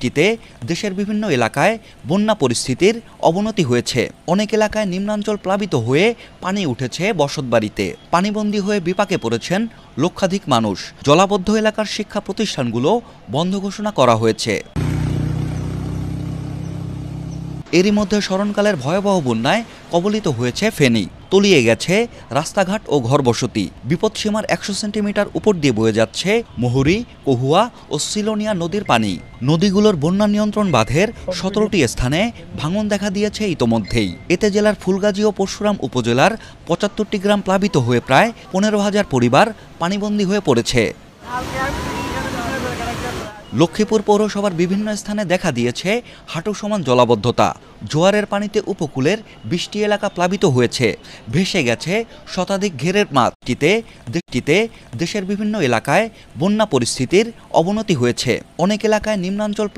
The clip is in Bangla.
টিতে দেশের বিভিন্ন এলাকায় বন্যা পরিস্থিতির অবনতি হয়েছে। অনেক এলাকায় নিম্নাঞ্চল প্লাবিত হয়ে পানি উঠেছে বসতবাড়িতে। পানিবন্দী হয়ে বিপাকে পড়েছেন লক্ষাধিক মানুষ। জলাবদ্ধ এলাকার শিক্ষা প্রতিষ্ঠানগুলো বন্ধ ঘোষণা করা হয়েছে। এরই মধ্যে স্মরণকালের ভয়াবহ বন্যায় কবলিত হয়েছে ফেনী। তলিয়ে গেছে রাস্তাঘাট ও ঘরবসতি। বিপদসীমার ১০০ সেন্টিমিটার উপর দিয়ে বয়ে যাচ্ছে মুহুরী, কহুয়া ও সিলোনিয়া নদীর পানি। নদীগুলোর বন্যা নিয়ন্ত্রণ বাঁধের ১৭টি স্থানে ভাঙন দেখা দিয়েছে ইতোমধ্যেই। এতে জেলার ফুলগাজী ও পরশুরাম উপজেলার ৭৫টি গ্রাম প্লাবিত হয়ে প্রায় ১৫,০০০ পরিবার পানিবন্দী হয়ে পড়েছে। লক্ষ্মীপুর পৌরসভার বিভিন্ন স্থানে দেখা দিয়েছে হাঁটু সমান জলাবদ্ধতা। জোয়ারের পানিতে উপকূলের ২০টি এলাকা প্লাবিত হয়েছে। ভেসে গেছে শতাধিক ঘেরের মাঠ। টিতে দেশের বিভিন্ন এলাকায় বন্যা পরিস্থিতির অবনতি হয়েছে। অনেক এলাকায় নিম্নাঞ্চল